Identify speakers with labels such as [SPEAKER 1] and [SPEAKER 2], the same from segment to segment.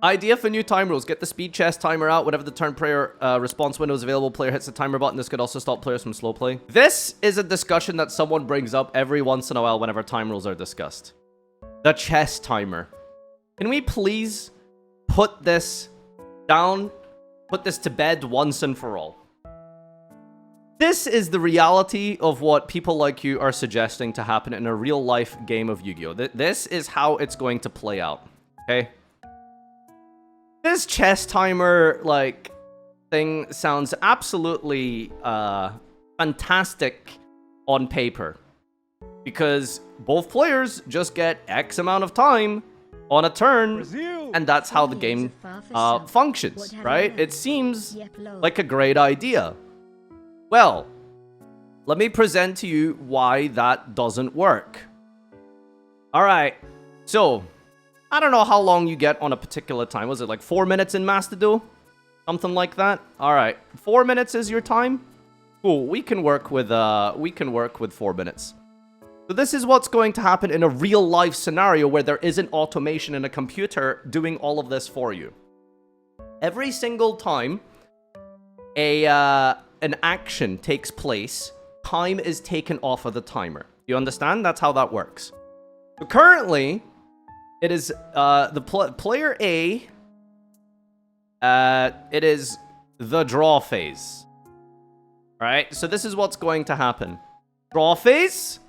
[SPEAKER 1] Idea for new time rules. Get the speed chess timer out. Whenever the turn player response window is available, player hits the timer button. This could also stop players from slow play. This is a discussion that someone brings up every once in a while whenever time rules are discussed. The chess timer. Can we please put this down? Put this to bed once and for all. This is the reality of what people like you are suggesting to happen in a real-life game of Yu-Gi-Oh! This is how it's going to play out, okay? This chess timer, like, thing sounds absolutely fantastic on paper. Because both players just get X amount of time on a turn, and that's how the game functions, right? It seems like a great idea. Well, let me present to you why that doesn't work. Alright, so, I don't know how long you get on a particular time. Was it like 4 minutes in Master Duel? Something like that? Alright, 4 minutes is your time? Cool, we can work with 4 minutes. So this is what's going to happen in a real-life scenario where there isn't automation in a computer doing all of this for you. Every single time an action takes place, time is taken off of the timer. You understand? That's how that works. So currently, it is player A. It is the draw phase. Alright, so this is what's going to happen. Draw phase,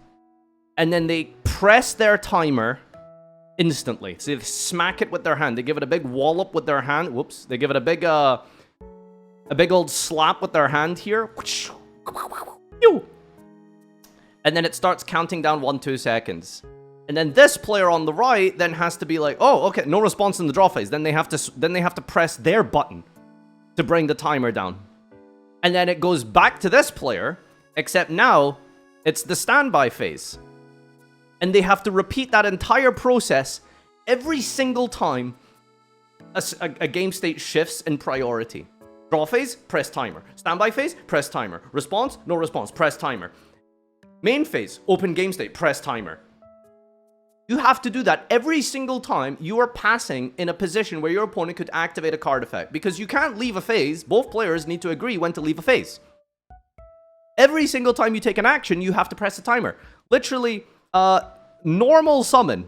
[SPEAKER 1] and then they press their timer instantly. So they smack it with their hand. They give it a big wallop with their hand. Whoops. They give it a big old slap with their hand here. And then it starts counting down 1-2 seconds. And then this player on the right then has to be like, oh, okay, no response in the draw phase. Then they have to press their button to bring the timer down. And then it goes back to this player, except now it's the standby phase. And they have to repeat that entire process every single time a game state shifts in priority. Draw phase, press timer. Standby phase, press timer. Response, no response, press timer. Main phase, open game state, press timer. You have to do that every single time you are passing in a position where your opponent could activate a card effect. Because you can't leave a phase. Both players need to agree when to leave a phase. Every single time you take an action, you have to press a timer. Literally, normal summon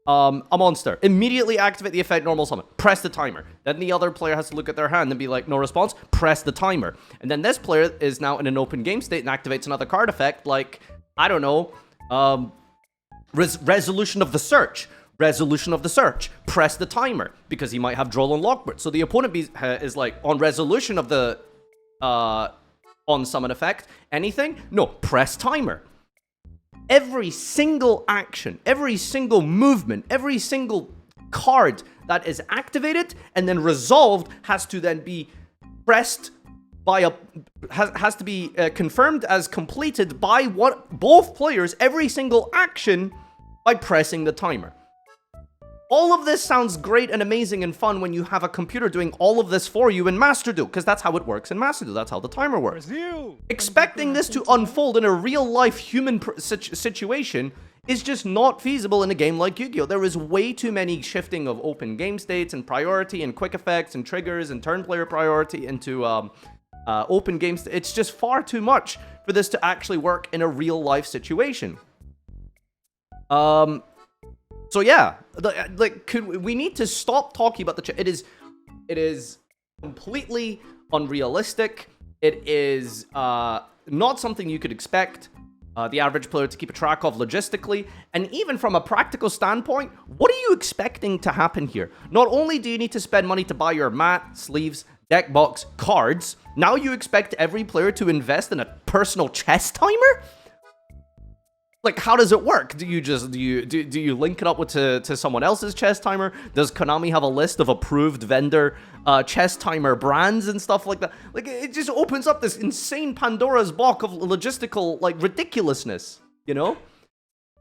[SPEAKER 1] a monster. Immediately activate the effect normal summon. Press the timer. Then the other player has to look at their hand and be like, no response. Press the timer. And then this player is now in an open game state and activates another card effect like, I don't know, resolution of the search. Resolution of the search. Press the timer. Because he might have Droll and Lockbird. So the opponent is like, on resolution of the on summon effect, anything? No, press timer. Every single action, every single movement, every single card that is activated and then resolved has to then be pressed by has to be confirmed as completed by both players, every single action by pressing the timer. All of this sounds great and amazing and fun when you have a computer doing all of this for you in Master Duel, because that's how it works in Master Duel. That's how the timer works. Expecting this to unfold in a real-life human situation is just not feasible in a game like Yu-Gi-Oh! There is way too many shifting of open game states and priority and quick effects and triggers and turn player priority into open game states. It's just far too much for this to actually work in a real-life situation. So yeah, like, we need to stop talking about the it is completely unrealistic. It is not something you could expect the average player to keep a track of logistically. And even from a practical standpoint, what are you expecting to happen here? Not only do you need to spend money to buy your mat, sleeves, deck box, cards, now you expect every player to invest in a personal chess timer? Like, how does it work? Do you link it up with to someone else's chess timer? Does Konami have a list of approved vendor chess timer brands and stuff like that? Like, it just opens up this insane Pandora's box of logistical, like, ridiculousness, you know?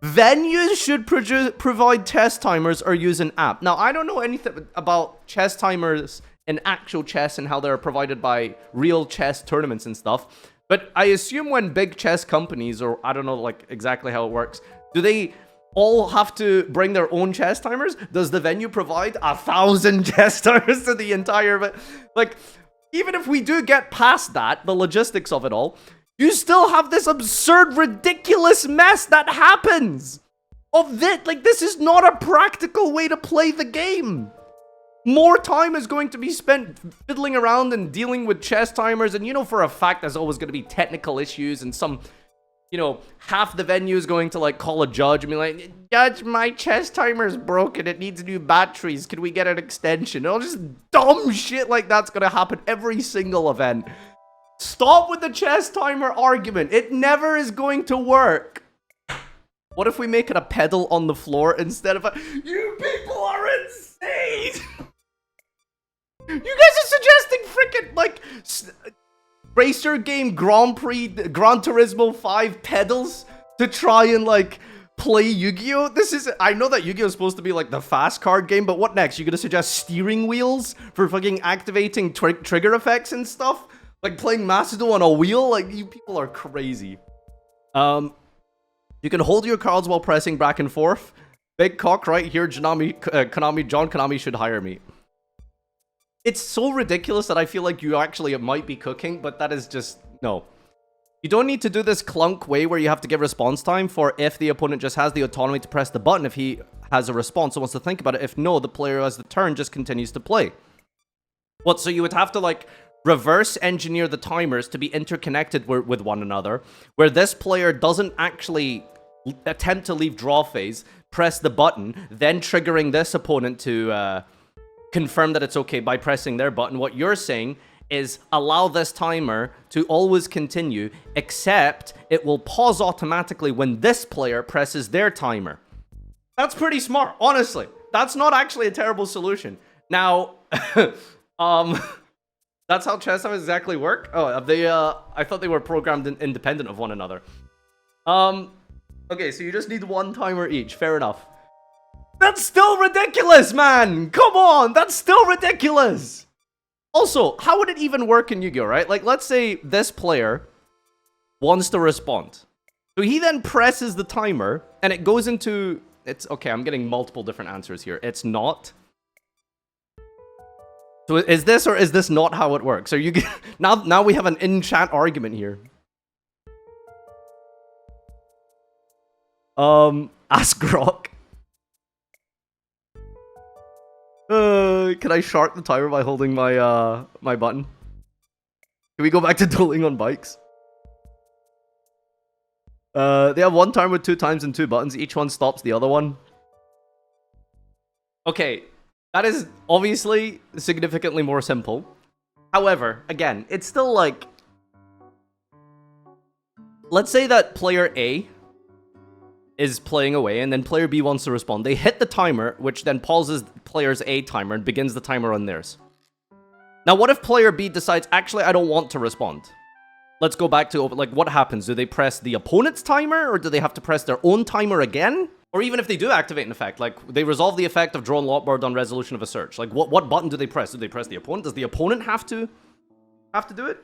[SPEAKER 1] Venues should provide chess timers or use an app. Now, I don't know anything about chess timers in actual chess and how they're provided by real chess tournaments and stuff. But I assume when big chess companies, or I don't know like exactly how it works, do they all have to bring their own chess timers? Does the venue provide 1,000 chess timers to the entire... Like, even if we do get past that, the logistics of it all, you still have this absurd, ridiculous mess that happens. Of this, like, this is not a practical way to play the game. More time is going to be spent fiddling around and dealing with chess timers, and you know for a fact there's always going to be technical issues, and some, you know, half the venue is going to, like, call a judge and be like, "Judge, my chess timer's broken, it needs new batteries, can we get an extension?" And all just dumb shit like that's going to happen every single event. Stop with the chess timer argument. It never is going to work. What if we make it a pedal on the floor instead of a... You people are insane! You guys are suggesting freaking, like, racer game Grand Gran Turismo 5 pedals to try and, like, play Yu-Gi-Oh? This is... I know that Yu-Gi-Oh is supposed to be, like, the fast card game, but what next? You're gonna suggest steering wheels for fucking activating trigger effects and stuff? Like, playing Macedo on a wheel? Like, you people are crazy. You can hold your cards while pressing back and forth. Big cock right here, John Konami should hire me. It's so ridiculous that I feel like you actually might be cooking, but that is just... No. You don't need to do this clunk way where you have to give response time for if the opponent just has the autonomy to press the button if he has a response and wants to think about it. If no, the player who has the turn just continues to play. What, so you would have to, like, reverse engineer the timers to be interconnected with one another, where this player doesn't actually attempt to leave draw phase, press the button, then triggering this opponent to confirm that it's okay by pressing their button. What you're saying is allow this timer to always continue, except it will pause automatically when this player presses their timer. That's pretty smart, honestly. That's not actually a terrible solution. Now, that's how chess timers exactly work? Oh, they, I thought they were programmed independent of one another. Okay, so you just need one timer each. Fair enough. That's still ridiculous, man! Come on! That's still ridiculous! Also, how would it even work in Yu-Gi-Oh, right? Like, let's say this player wants to respond. So he then presses the timer, and it goes into... It's... Okay, I'm getting multiple different answers here. It's not... So is this or is this not how it works? Are you... Now we have an in-chat argument here. Ask Grok. Can I shark the timer by holding my my button? Can we go back to dueling on bikes? They have one timer with 2 times and 2 buttons. Each one stops the other one. Okay, that is obviously significantly more simple. However, again, it's still like... Let's say that player A is playing away, and then player B wants to respond. They hit the timer, which then pauses player's A timer and begins the timer on theirs. Now, what if player B decides, actually, I don't want to respond? Let's go back to, like, what happens? Do they press the opponent's timer, or do they have to press their own timer again? Or even if they do activate an effect, like, they resolve the effect of drawn lockboard on resolution of a search. Like, what button do they press? Do they press the opponent? Does the opponent have to do it?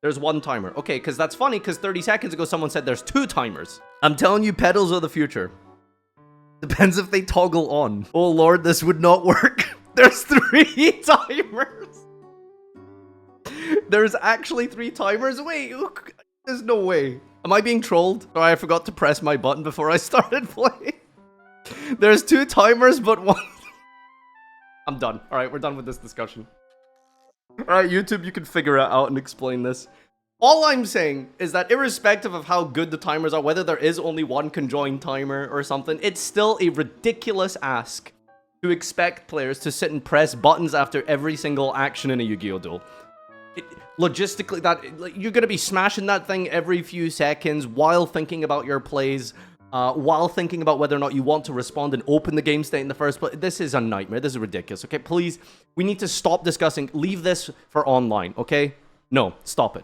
[SPEAKER 1] There's one timer. Okay, because that's funny, because 30 seconds ago someone said there's 2 timers. I'm telling you, pedals are the future. Depends if they toggle on. Oh lord, this would not work. There's 3 timers. There's actually 3 timers? Wait, there's no way. Am I being trolled? Or I forgot to press my button before I started playing? There's 2 timers, but 1... I'm done. Alright, we're done with this discussion. Alright, YouTube, you can figure it out and explain this. All I'm saying is that irrespective of how good the timers are, whether there is only one conjoined timer or something, it's still a ridiculous ask to expect players to sit and press buttons after every single action in a Yu-Gi-Oh duel. Logistically, you're going to be smashing that thing every few seconds while thinking about your plays, while thinking about whether or not you want to respond and open the game state in the first place. This is a nightmare. This is ridiculous, okay? Please, we need to stop discussing. Leave this for online, okay? No, stop it.